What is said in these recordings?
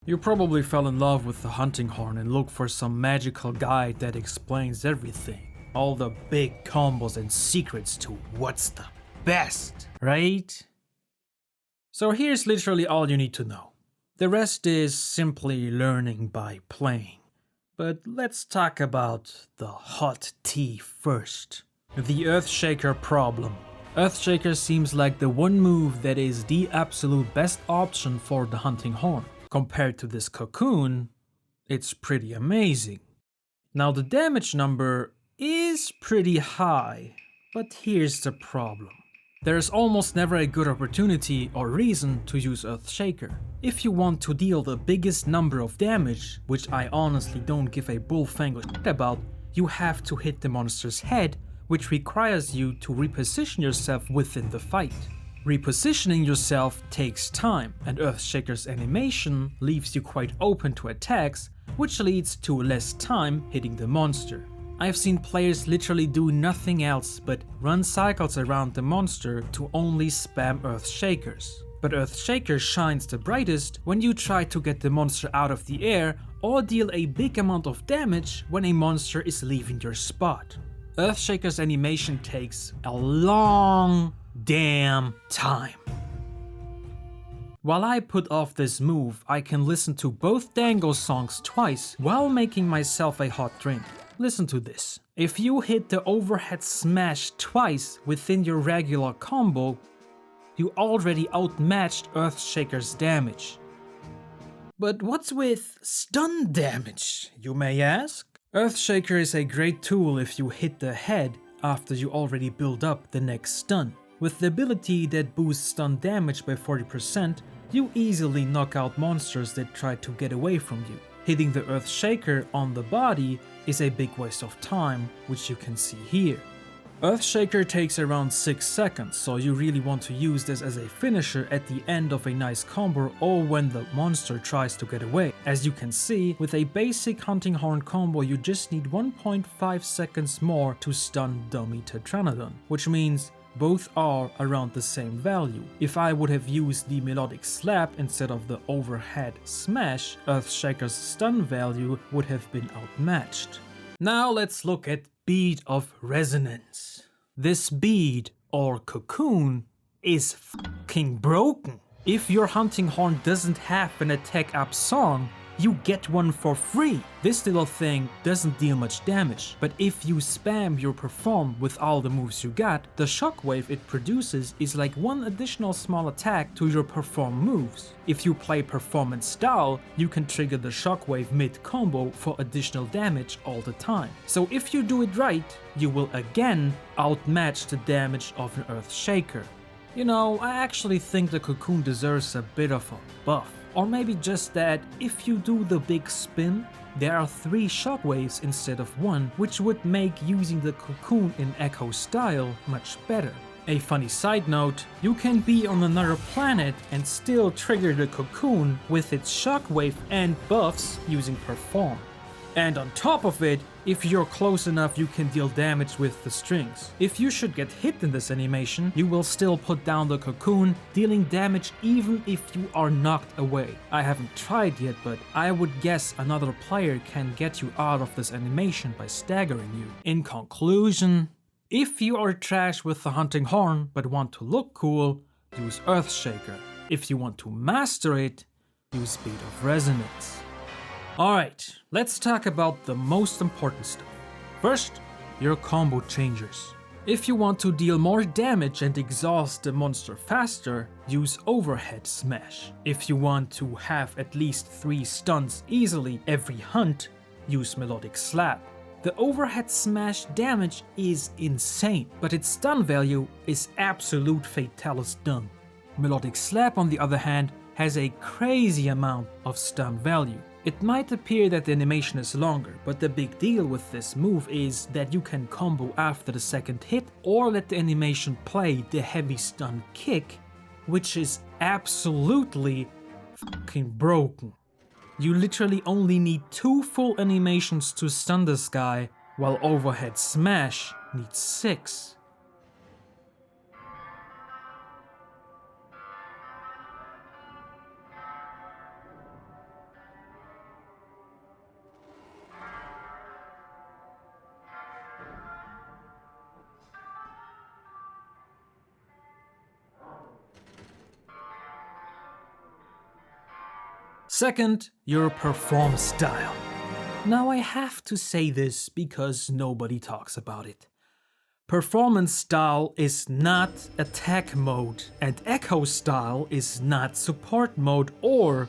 You probably fell in love with the hunting horn and look for some magical guide that explains everything. All the big combos and secrets to what's the best, right? So here's literally all you need to know. The rest is simply learning by playing. But let's talk about the hot tea first. The Earthshaker problem. Earthshaker seems like the one move that is the absolute best option for the hunting horn. Compared to this cocoon, it's pretty amazing. Now the damage number is pretty high, but here's the problem. There's almost never a good opportunity or reason to use Earthshaker. If you want to deal the biggest number of damage, which I honestly don't give a bullfangled shit about, you have to hit the monster's head, which requires you to reposition yourself within the fight. Repositioning yourself takes time, and Earthshaker's animation leaves you quite open to attacks, which leads to less time hitting the monster. I've seen players literally do nothing else but run cycles around the monster to only spam Earthshakers. But Earthshaker shines the brightest when you try to get the monster out of the air or deal a big amount of damage when a monster is leaving your spot. Earthshaker's animation takes a long damn time. While I put off this move, I can listen to both Dango songs twice while making myself a hot drink. Listen to this. If you hit the overhead smash twice within your regular combo, you already outmatched Earthshaker's damage. But what's with stun damage, you may ask? Earthshaker is a great tool if you hit the head after you already build up the next stun. With the ability that boosts stun damage by 40%, you easily knock out monsters that try to get away from you. Hitting the Earthshaker on the body is a big waste of time, which you can see here. Earthshaker takes around 6 seconds, so you really want to use this as a finisher at the end of a nice combo or when the monster tries to get away. As you can see, with a basic hunting horn combo you just need 1.5 seconds more to stun dummy Tetranodon, which means both are around the same value. If I would have used the melodic slap instead of the overhead smash, Earthshaker's stun value would have been outmatched. Now let's look at Bead of Resonance. This bead, or cocoon, is fucking broken. If your hunting horn doesn't have an attack up song, you get one for free. This little thing doesn't deal much damage, but if you spam your perform with all the moves you got, the shockwave it produces is like one additional small attack to your perform moves. If you play performance style, you can trigger the shockwave mid-combo for additional damage all the time. So if you do it right, you will again outmatch the damage of an Earthshaker. You know, I actually think the cocoon deserves a bit of a buff. Or maybe just that if you do the big spin, there are 3 shockwaves instead of 1, which would make using the cocoon in Echo style much better. A funny side note, you can be on another planet and still trigger the cocoon with its shockwave and buffs using perform. And on top of it, if you're close enough you can deal damage with the strings. If you should get hit in this animation, you will still put down the cocoon, dealing damage even if you are knocked away. I haven't tried yet, but I would guess another player can get you out of this animation by staggering you. In conclusion, if you are trash with the hunting horn but want to look cool, use Earthshaker. If you want to master it, use Bead of Resonance. Alright, let's talk about the most important stuff. First, your combo changers. If you want to deal more damage and exhaust the monster faster, use overhead smash. If you want to have at least 3 stuns easily every hunt, use melodic slap. The overhead smash damage is insane, but its stun value is absolute fatalis dumb. Melodic slap on the other hand has a crazy amount of stun value. It might appear that the animation is longer, but the big deal with this move is that you can combo after the second hit or let the animation play the heavy stun kick, which is absolutely fucking broken. You literally only need 2 full animations to stun this guy, while overhead smash needs 6. Second, your perform style. Now I have to say this because nobody talks about it. Performance style is not attack mode, and echo style is not support mode or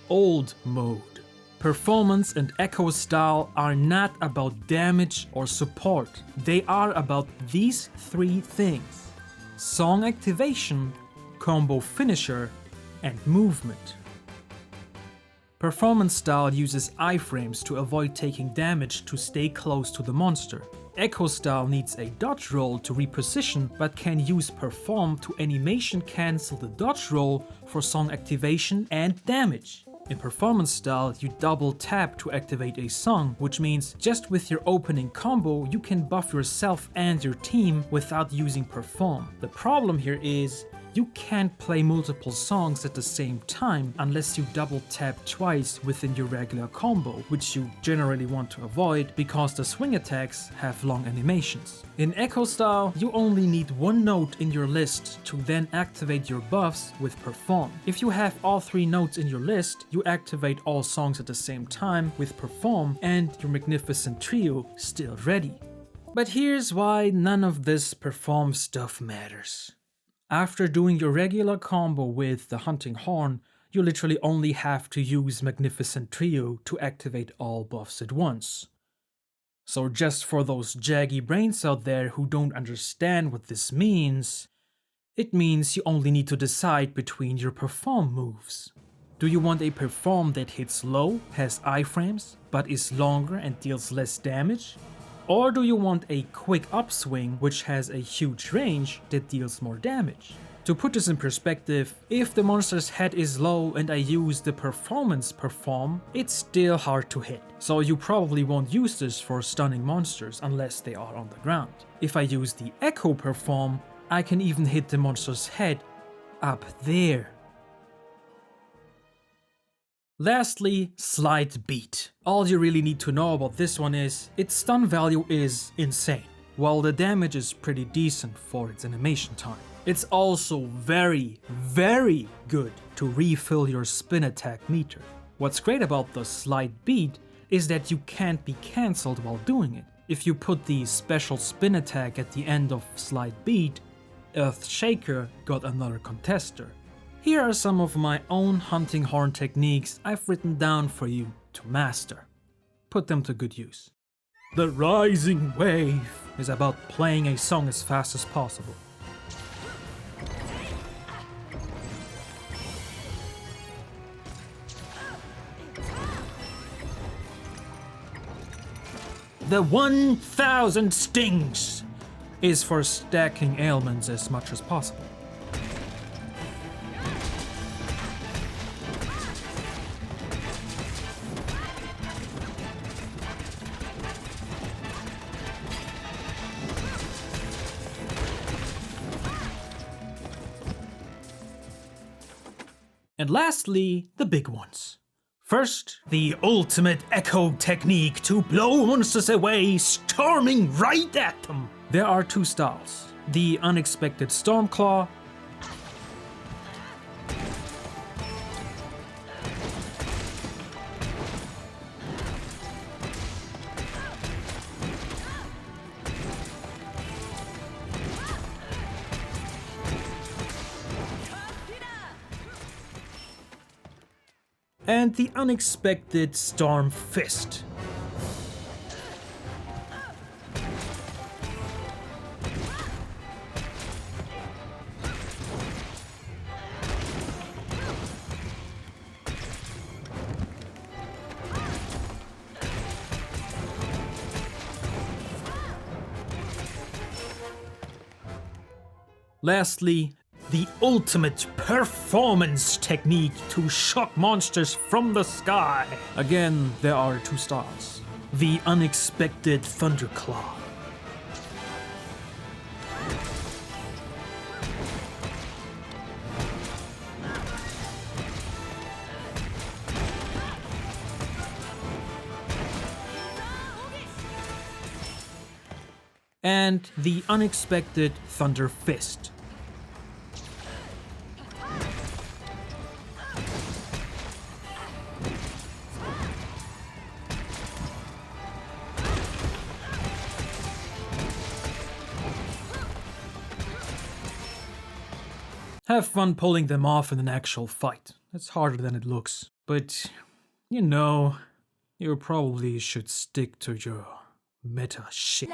old mode. Performance and echo style are not about damage or support. They are about these three things: song activation, combo finisher, and movement. Performance style uses iframes to avoid taking damage to stay close to the monster. Echo style needs a dodge roll to reposition, but can use perform to animation cancel the dodge roll for song activation and damage. In performance style, you double tap to activate a song, which means just with your opening combo, you can buff yourself and your team without using perform. The problem here is you can't play multiple songs at the same time unless you double tap twice within your regular combo, which you generally want to avoid because the swing attacks have long animations. In Echo style, you only need one note in your list to then activate your buffs with perform. If you have all three notes in your list, you activate all songs at the same time with perform and your magnificent trio still ready. But here's why none of this perform stuff matters. After doing your regular combo with the Hunting Horn, you literally only have to use Magnificent Trio to activate all buffs at once. So just for those jaggy brains out there who don't understand what this means, it means you only need to decide between your perform moves. Do you want a perform that hits low, has iframes, but is longer and deals less damage? Or do you want a quick upswing which has a huge range that deals more damage? To put this in perspective, if the monster's head is low and I use the performance perform, it's still hard to hit. So you probably won't use this for stunning monsters unless they are on the ground. If I use the echo perform, I can even hit the monster's head up there. Lastly, Slide Beat. All you really need to know about this one is its stun value is insane, while the damage is pretty decent for its animation time. It's also very, very good to refill your spin attack meter. What's great about the Slide Beat is that you can't be cancelled while doing it. If you put the special spin attack at the end of Slide Beat, Earthshaker got another contester. Here are some of my own hunting horn techniques I've written down for you to master. Put them to good use. The Rising Wave is about playing a song as fast as possible. The 1000 Stings is for stacking ailments as much as possible. And lastly, the big ones. First, the ultimate echo technique to blow monsters away, storming right at them. There are two styles: the unexpected Stormclaw and the unexpected Storm Fist. Lastly, the ultimate performance technique to shock monsters from the sky. Again, there are two styles: the unexpected Thunderclaw and the unexpected Thunder Fist. Have fun pulling them off in an actual fight. It's harder than it looks. But, you know, you probably should stick to your meta shit.